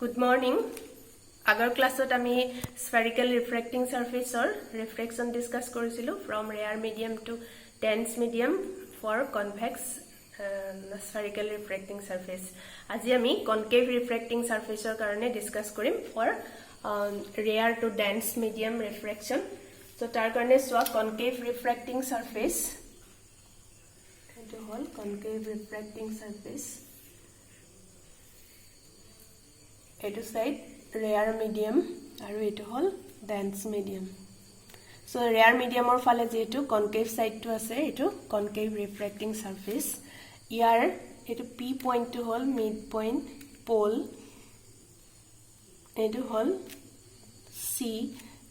Good morning. Agar classot ami spherical refracting surface or refraction discuss korisilo from rare medium to dense medium for convex spherical refracting surface. Aji ami concave refracting surface or karone discuss korim for rare to dense medium refraction. So tar karone swa concave refracting surface. Eto hol concave refracting surface. Etu side rare medium aru etu hol dense medium. So rare medium or phale jetu concave side to ase etu concave refracting surface. Iar etu P point to hol midpoint pole. Etu hol C.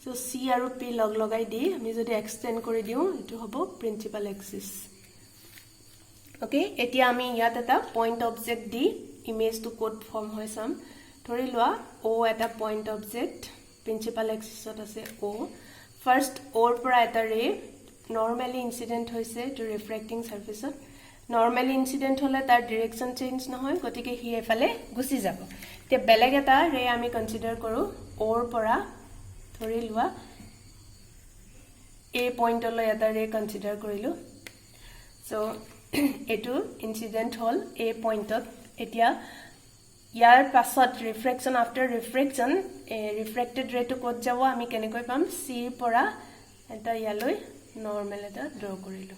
So C aru P log logai di ami jodi extend kori diu etu hobo principal axis. Okay, etia ami yat eta point object di image to code form hoy sam. Thori loa O eta point object principal axis ot ase O. First O pora eta ray normally incident hoise to refracting surface ot. Normally incident hole tar direction change nohoy gotike hi efale gusi jabo. Te beleg eta ray ami consider koru O pora thori loa A point olo eta ray consider korilu. So etu incident hol A point ot etia ইয়াৰ পাছত refraction after refraction refracted ray to ক'ত যাব আমি কেনেকৈ পাম C পৰা এটা ইয়ালৈ normal এটা draw কৰিলো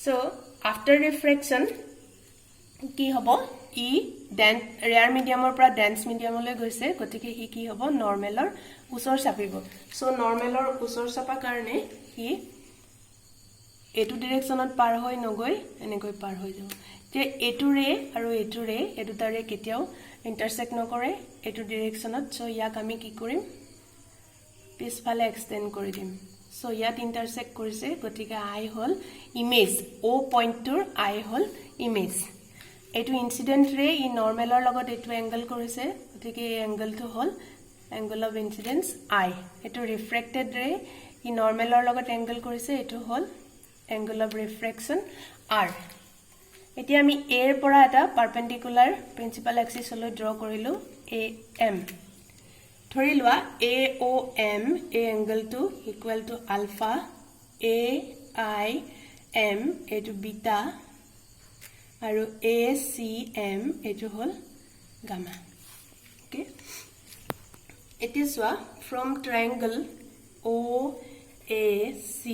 so after refraction কি হ'ব ই rare medium ৰ পৰা dense medium লৈ গৈছে গতিকে হি কি হ'ব normal ৰ উচৰ চাপিব so normal ৰ উচৰ চাপা কাৰণে হি এটো ডিৰেকচনত পাৰ হৈ নগৈ এনেকৈ পাৰ হৈ যাব যে এটু ৰে আৰু এটু ৰে এটু তাৰে কেতিয়াও ইন্টাৰসেক্ট নকৰে এটু ডিৰেকচনত সো ইয়াক আমি কি কৰিম পিছফালে এক্সটেন্ড কৰি দিম সো ইয়াত ইন্টাৰসেক্ট কৰিছে গতিকে আই হল ইমেজ ও পইণ্টৰ আই হল ইমেজ এটু ইনসিডেন্ট ৰে ই নৰমালৰ লগত এটু এংগল কৰিছে গতিকে এই এংগলটো হল এংগল অফ ইনসিডেন্স আই এটু ৰিফ্ৰেক্টেড ৰে ই নৰমালৰ লগত এংগল কৰিছে এটু হল angle of refraction r এটি আমি a এৰ পৰা এটা perpendicular principal axis লৈ draw কৰিলো am ধৰি লোৱা aom a angle to equal to alpha aim এটো beta আৰু acm এটো হল gamma okay it is from triangle oac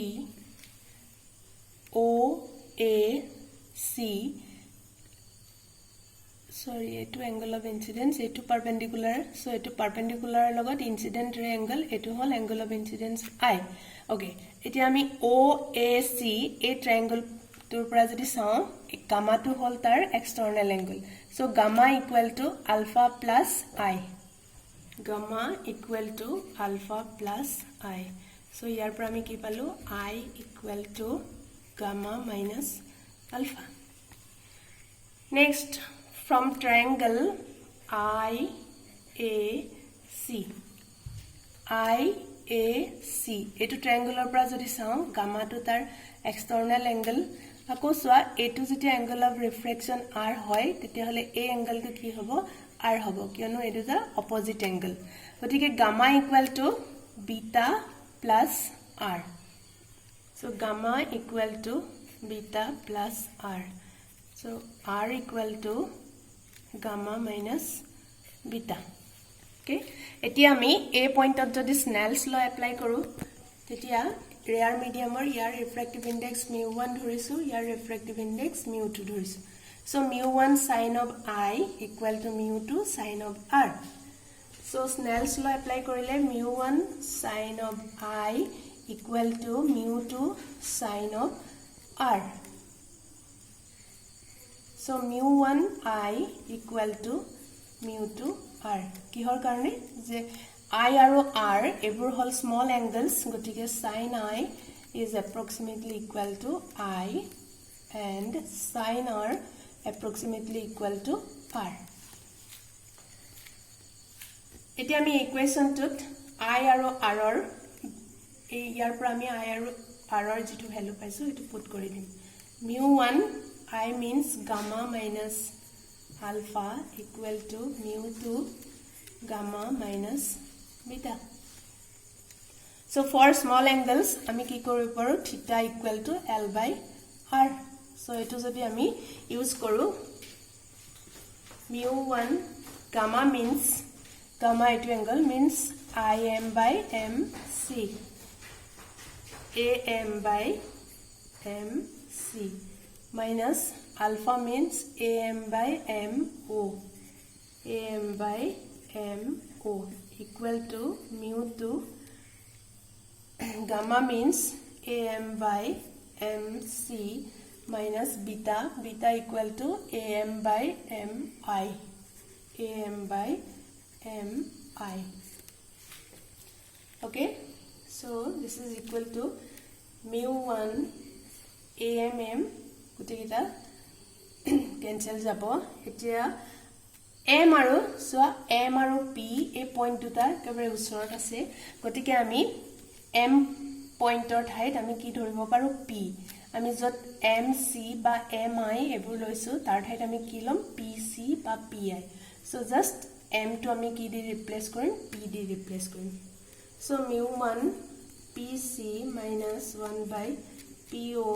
OAC sorry etu angle of incidence etu perpendicular so etu perpendicular logot incident ray angle etu hol angle of incidence I okay eti ami OAC a triangle tur pora jodi saw gamma tu hol tar external angle so gamma equal to alpha plus I gamma equal to alpha plus I so yar pora ami ki palu I equal to gamma minus alpha. Next, from triangle IAC. IAC. Etu triangular pra jodi sao gamma to tar external angle. Ako swa etu jeti angle of refraction r hoy tete hole a angle to ki hobo r hobo kiyono etu the opposite angle. Gotike gamma equal to beta plus r. So gamma equal to beta plus r. So r equal to gamma minus beta. Okay. Etia ami a point of jodi Snell's law apply koru. Tetia rare medium or yar refractive index mu1 dhorisu, yar refractive index mu2 dhorisu. So mu1 sin of I equal to mu2 sin of r. So Snell's law apply korile mu1 sin of I equal to mu2 sin of r. So mu1 I equal to mu2 r. Kihor karone je I aru r ebur hol small angles gotike sin I is approximately equal to I and sin r approximately equal to r. Eti ami equation tut I aru r or ইয়াৰ পৰা আমি I আৰু r ৰ যেটো value পাইছো এটো put কৰি দিম mu1 I means gamma minus alpha equal to mu 2 gamma minus beta. So for small angles আমি কি কৰিব পাৰো theta equal to L by R. So এটো যদি আমি ইউজ কৰো mu 1 gamma means gamma eto angle means Im by MC. AM by MC minus alpha means AM by MO. AM by MO equal to mu 2 gamma means AM by MC minus beta. Beta equal to AM by MI. AM by MI. Okay. So this is equal to mu 1 AMM gutekita cancel jabo etia M aru so M aru P a point duta ekabare usorot ase gotike ami M pointer height ami ki dhoribo paru P ami jot MC ba MI ebur loisu tar height ami ki lom PC ba PI so just M to ami ki di replace korim P di replace korim. So mu 1 PC minus 1 by PO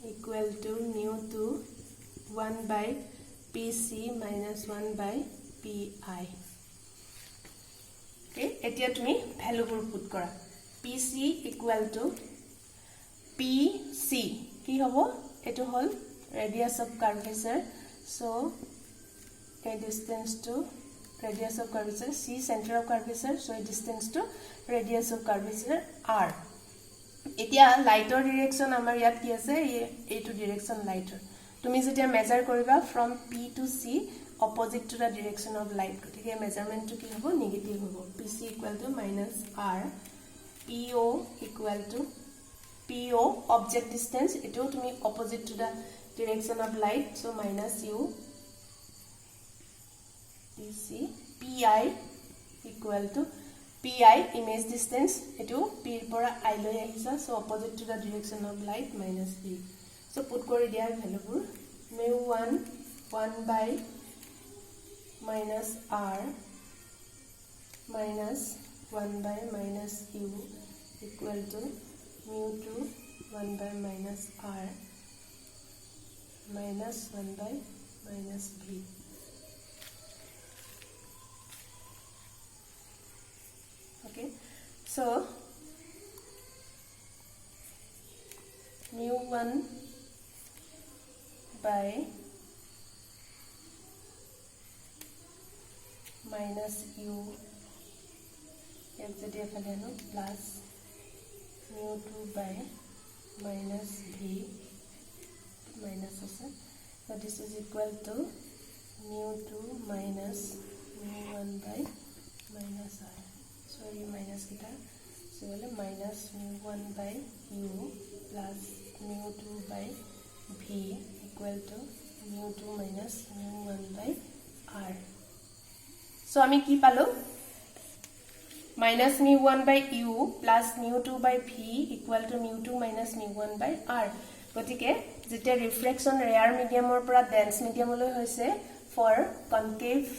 equal to mu 2 1 by PC minus 1 by PI. Okay, etia tumi value bur put kora. PC equal to PC ki hobo eto hol radius of curvature. So a distance to radius of curvature, C center of curvature, so a distance to radius of curvature R. Etia lighter direction amar yat ki ase a to direction lighter. Tumi jetia measure koriba from P to C opposite to the direction of light. Gotike measurement to ki hobo negative hobo. PC equal to minus R. PO equal to PO object distance eto tumi opposite to the direction of light, so minus U. PC PI equal to PI image distance eto P pora I loi ahisa, so opposite to the direction of light minus V. So put kori dia value bur mu 1 1 by minus R minus 1 by minus U equal to mu 2 1 by minus R minus 1 by minus V. Okay, so mu 1 by minus U plus mu 2 by minus V minus also. So this is equal to mu 2 minus mu 1 by minus R. Sorry, minus kita. So minus mu 1 by U plus mu 2 by V equal to mu 2 minus mu 1 by R. So ami ki palo minus mu 1 by U plus mu 2 by V equal to mu 2 minus mu 1 by R. Gotike jete refraction rare medium or pora dense medium loi hoise for concave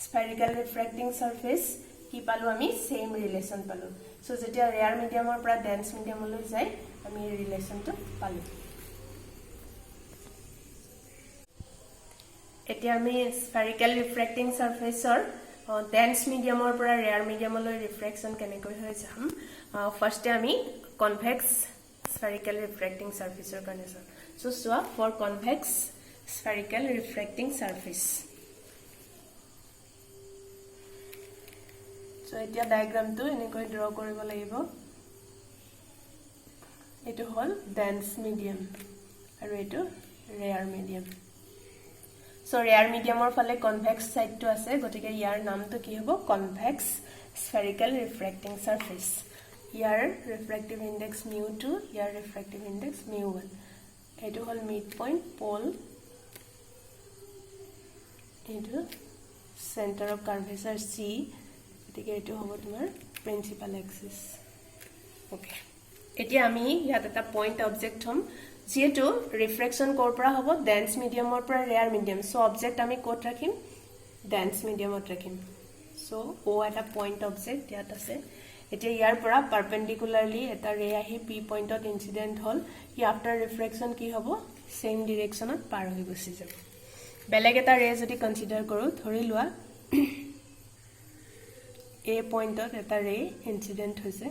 spherical refracting surface ki palu ami same relation palu. So jete rare medium or pora dense medium loi jai ami relation to palu. Etia ami spherical refracting surface or dense medium or pora rare medium loi refraction kenekoi hoy jam. First ami convex spherical refracting surface or condition. So for convex spherical refracting surface. So etia diagram to enekoi draw koribo lagibo. Eto hol dense medium aru eto rare medium. So rare medium or phale convex side to ase gotike yar naam to ki hobo convex spherical refracting surface. Here refractive index mu 2, here refractive index mu 1. Eto hol midpoint pole into center of curvature C. Gotike eto hobo tumar principal axis. Okay. Etia ami yat eta point object hom যেহেতু ৰিফ্ৰেকশন কৰ পৰা হ'ব dance মিডিয়ামৰ পৰা rare medium so object আমি coat ৰাখিম dance মিডিয়ামত ৰাখিম so ও এটা পইণ্ট অবজেক্ট ইয়াত আছে এতিয়া ইয়াৰ পৰা পাৰপেন্ডিকুলাৰলি এটা ৰে আহি পি পইণ্টত ইনসিডেন্ট হল ই আফটাৰ ৰিফ্ৰেকশন কি হ'ব সেম ডিৰেকশনত পাৰ হৈ গুচি যাব বেলেগ এটা ৰে যদি কনসিডাৰ কৰো ধৰি লোৱা এ পইণ্টত এটা ৰে ইনসিডেন্ট হৈছে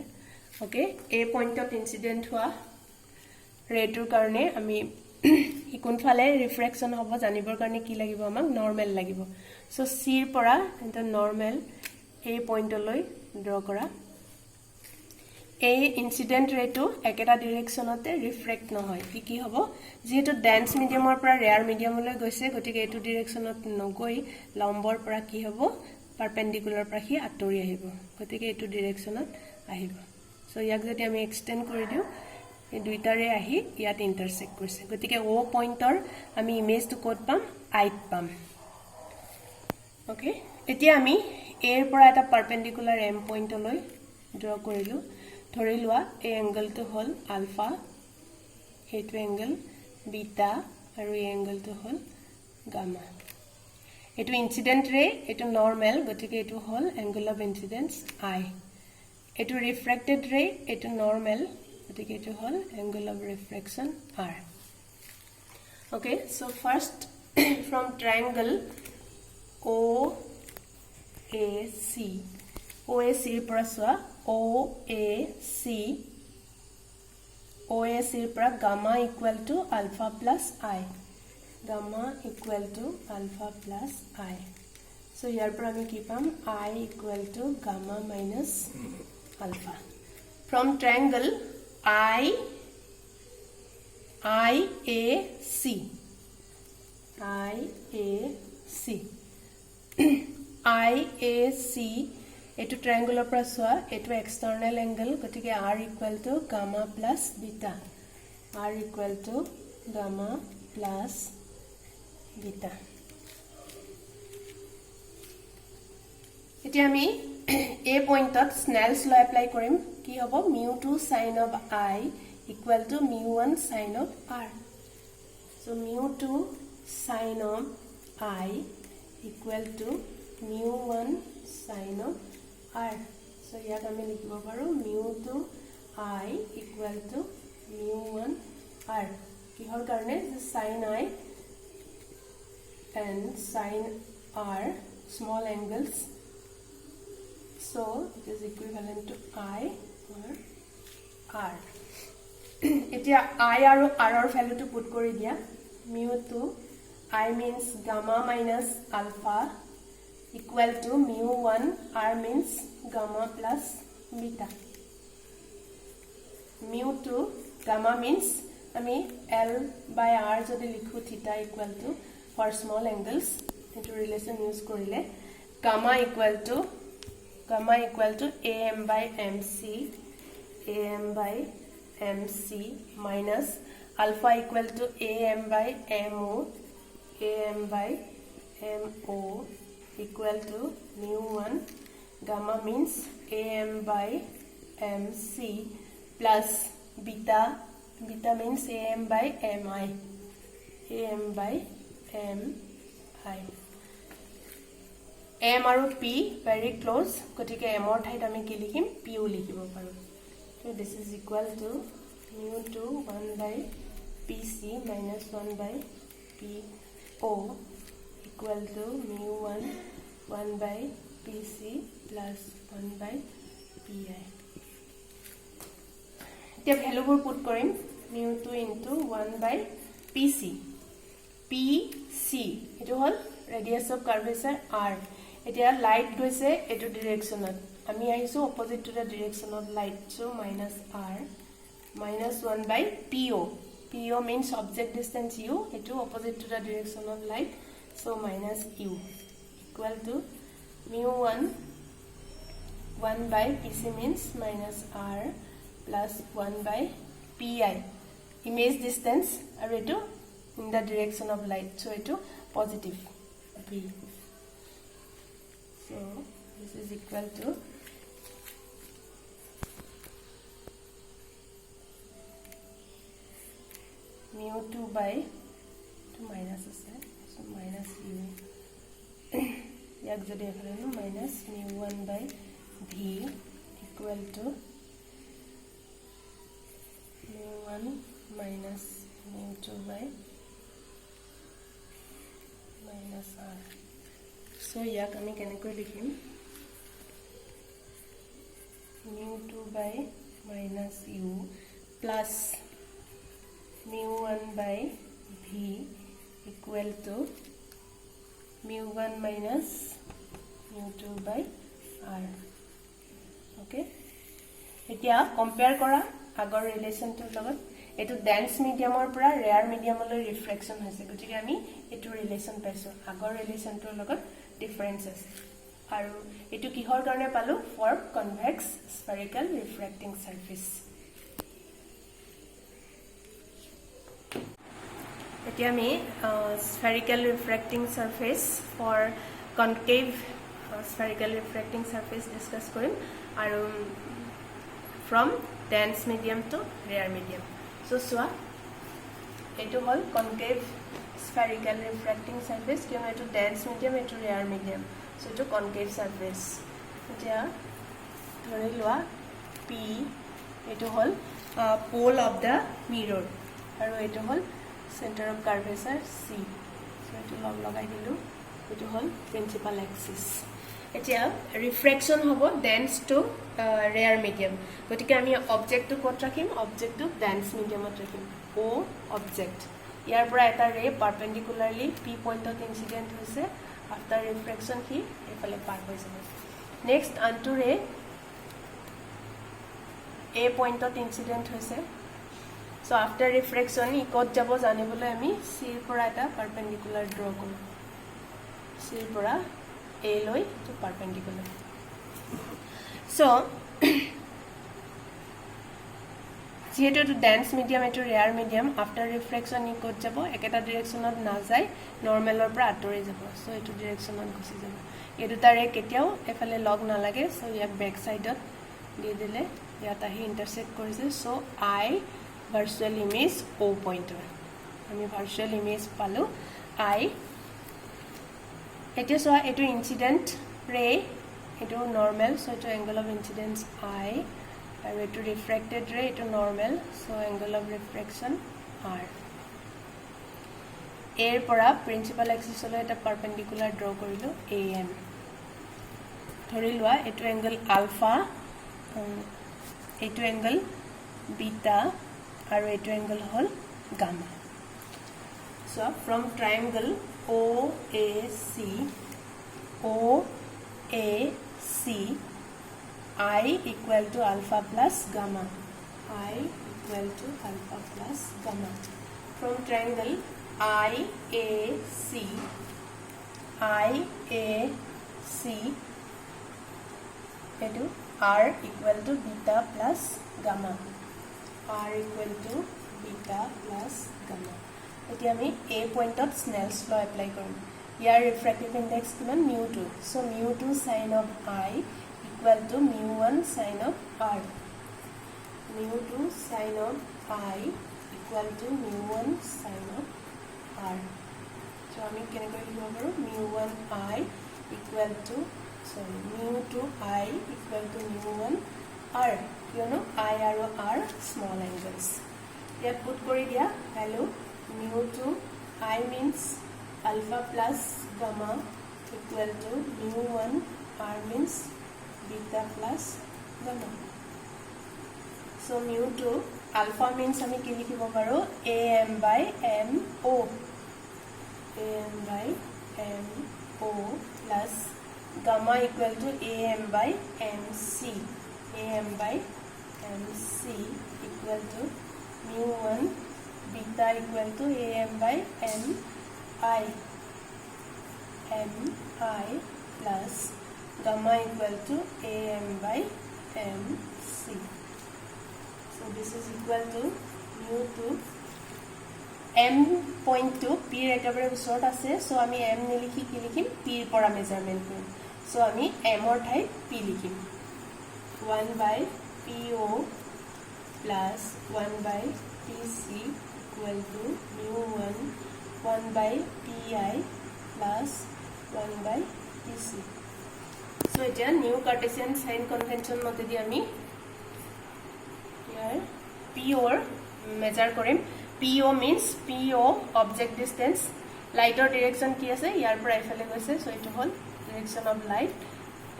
ওকে এ পইণ্টত ইনসিডেন্ট হোৱা ৰেটোৰ কাৰণে আমি কোনফালে ৰিফ্ৰেকশন হ'ব জানিবৰ কাৰণে কি লাগিব আমাক নৰ্মেল লাগিব সো সিৰ পৰা এটা নৰ্মেল এ পইণ্টলৈ ড্ৰ কৰা এই ইনসিডেন্ট ৰেটো একেটা ডিৰেকশনতে ৰিফ্ৰেক্ট নহয় কি হ'ব যেহেতু ডেন্স মিডিয়ামৰ পৰা ৰেয়াৰ মিডিয়ামলৈ গৈছে গতিকে এটো ডিৰেকশনত নগৈ লম্বৰ পৰা কি হ'ব পাৰপেন্ডিকুলাৰ পৰা হি আতৰি আহিব গতিকে এটো ডিৰেকশনত আহিব সো ইয়াক যদি আমি এক্সটেন্ড কৰি দিও এই দুইটাৰে আহি ইয়াত ইন্টাৰসেক্ট কৰিছে গতিকে ও পইণ্টৰ আমি ইমেজটো কোড পাম আইত পাম ওকে এতিয়া আমি এৰ পৰা এটা পাৰপেন্ডিকুলাৰ এম পইণ্টলৈ ড্ৰ কৰিলো ধৰি লোৱা এই এংগলটো হল আলফা হেতু এংগল বিটা আৰু এই এংগলটো হল গামা এটো ইনসিডেন্ট ৰে এটো নৰ্মেল গতিকে এটো হল এংগল অফ ইনসিডেন্স আই এটো ৰিফ্ৰেক্টেড ৰে এটো নৰ্মেল গতিকে এটো হল এংগল অফ ৰিফ্ৰেকশন আৰ okay so first from triangle OAC OAC ৰ পৰা সোৱা OAC ৰ পৰা gamma equal to alpha plus I gamma equal to alpha plus I. So here पर हमें की पाम I equal to gamma minus alpha. From triangle IAC एटू triangle पर सोआ एटू external angle गतिके R equal to gamma plus beta R equal to gamma plus beta এতিয়া আমি a পয়েন্টত স্নেলস ল এপ্লাই কৰিম কি হ'ব mu2 sin of I equal to mu1 sin of R so mu2 sin of I equal to mu1 sin of R so ইয়াত আমি লিখিব পাৰো mu2 I equal to mu1 R কিহৰ কাৰণে sin I and sin R small angles so it is equivalent to I or R এতিয়া I আৰু R ৰ ভ্যালুটো put কৰি দিয়া mu2 I means gamma minus alpha equal to mu1 R means gamma plus beta mu2 gamma means আমি L by R যদি লিখো theta equal to for small angles into relation use korile gamma equal to AM by MC minus alpha equal to AM by MO equal to mu1 gamma means AM by MC plus beta means AM by MI M আৰু P very close গতিকে M ৰ ঠাইত আমি কি লিখিম P ও লিখিব পাৰো so this is equal to mu2 1 by PC minus 1 by PO equal to mu1 1 by PC plus 1 by PI এতিয়া ভ্যালুবোৰ পুট কৰিম mu2 into 1 by PC এটো হল radius of curvature R এতিয়া লাইট গৈছে এটো ডিৰেকশনত আমি আহিছো opposite to the direction of light so minus R minus 1 by PO means object distance U এটো opposite to the direction of light so minus U equal to mu1 1 by PC means minus R plus 1 by PI image distance আৰু এটো in the direction of light so eto positive B so this is equal to mu2 by to minus আছে so minus u yak jodi ephale no minus mu1 by v equal to mu1 minus mu2 by minus r so yak ami kenekoi likhim mu2 by minus u plus mu1 by v equal to mu1 minus mu2 by r okay etia compare kora agor relation to logot etu dense medium or pura rare medium lo refraction hoise gotike ami etu relation paiso agor relation to logot differences aru etu kihor karone palu for convex spherical refracting surface etia ami spherical refracting surface for concave spherical refracting surface discuss korim aru from dense medium to rare medium so swa etu hol concave spherical refracting surface kiyo etu dense medium etu rare medium so etu concave surface etia dhori loa p etu hol pole of the mirror aru etu hol center of curvature c so etu log lagai dilu etu hol principal axis etia refraction hobo dense to rare medium gotike ami object to kot rakhim object to dense medium ot rakhim o object yar pura eta ray perpendicularly p point of incident hoise after refraction hi efale par hoi jabe next onto ray a point of incident hoise so after refraction i kot jabo janibole ami c pura eta perpendicular draw koru c pura a loi to perpendicular so যেহেতু এটো dance medium এটো rare medium after reflection ই কোত যাব একটা ডাইরেকশনত না যায় নৰমালৰ পৰা আতৰি যাব সো এটো ডাইৰেকশনত গুছি যাব এই দুটাৰে কেতিয়াও এফালে লগ না লাগে সো ইয়াক ব্যাক সাইডত দি দিলে ইয়াত আহি ইন্টারসেক্ট কৰিছে সো আই ভার্চুয়াল ইমেজ ও পয়েন্টার আমি ভার্চুয়াল ইমেজ পালো আই এটা সো এটো ইনসিডেন্ট রে এটো নরমাল সো এটো angle of incidence I and to refracted ray to normal so angle of refraction r air pora principal axis holo eta perpendicular draw korilu am thori lua etu angle alpha etu angle beta aru etu angle hol gamma so from triangle OAC I equal to alpha plus gamma. I equal to alpha plus gamma. From triangle IAC etu R equal to beta plus gamma. R equal to beta plus gamma. Eti ami A point of Snell's law apply korim. Here refractive index kiman mu2. So mu2 sin of I equal to mu1 sin of r mu2 sin of I equal to mu1 sin of r so ami kenekoi likhibo paru mu1 I equal to mu2 I equal to mu1 r you know I aru r small angles here put kori dia value mu2 I means alpha plus gamma equal to mu1 r means beta plus gamma so mu2 alpha means ami ki likhibo paru am by mo plus gamma equal to am by mc equal to mu1 beta equal to am by mi plus gamma equal to am by mc so this is equal to mu2 m point to p ekabare short ase so ami m nilikhi ki likhim p pora measurement korim so ami m or thai p likhim 1 by po plus 1 by pc equal to mu1 1 by pi plus 1 by pc. So এতিয়া new Cartesian sign convention মতে দি আমি ইয়াৰ PO measure কৰিম. PO means PO object distance. Lighter direction কি আছে ইয়াৰ পৰা ইফালে গৈছে, so এটো হল direction of light.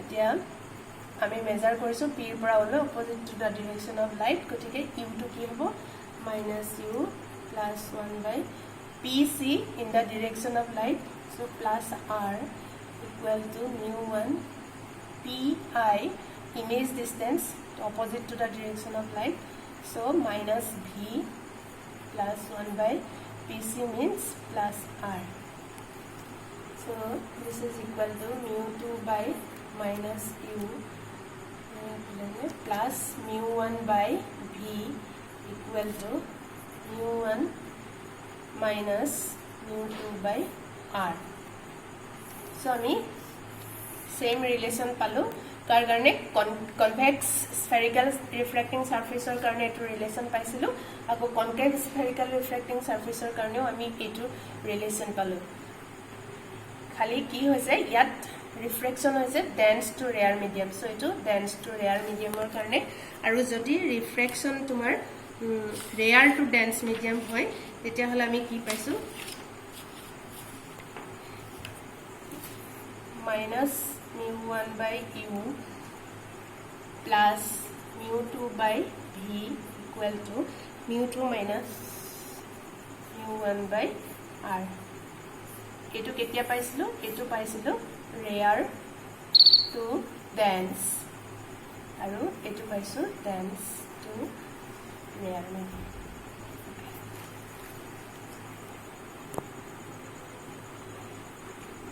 এতিয়া আমি measure কৰিছো p ৰ পৰা হলো opposite to the direction of light, গতিকে u to কি হ'ব minus u plus 1 by pc in the direction of light, so plus r equal to mu1 pi image distance opposite to the direction of light, so minus v plus 1 by pc means plus r. So this is equal to mu2 by minus u plus mu1 by v equal to mu1 minus mu2 by r. So আমি same relation পালো কাৰ কাৰণে convex spherical refracting surface ৰ কাৰণে এটো relation পাইছিলো, আকৌ concave spherical refracting surface ৰ কাৰণেও আমি এটো relation পালো. খালি কি হৈছে ইয়াত refraction হৈছে dense to rare medium, so এটো dense to rare medium ৰ কাৰণে, আৰু যদি refraction তোমাৰ rare to dense medium হয় তেতিয়া হলে আমি কি পাইছো minus mu1 by u plus mu2 by v equal to mu2 minus mu1 by r. এটো কেতিয়া পাইছিলো, এটো পাইছিলো rare to dense, আৰু এটো পাইছো dense to rare medium.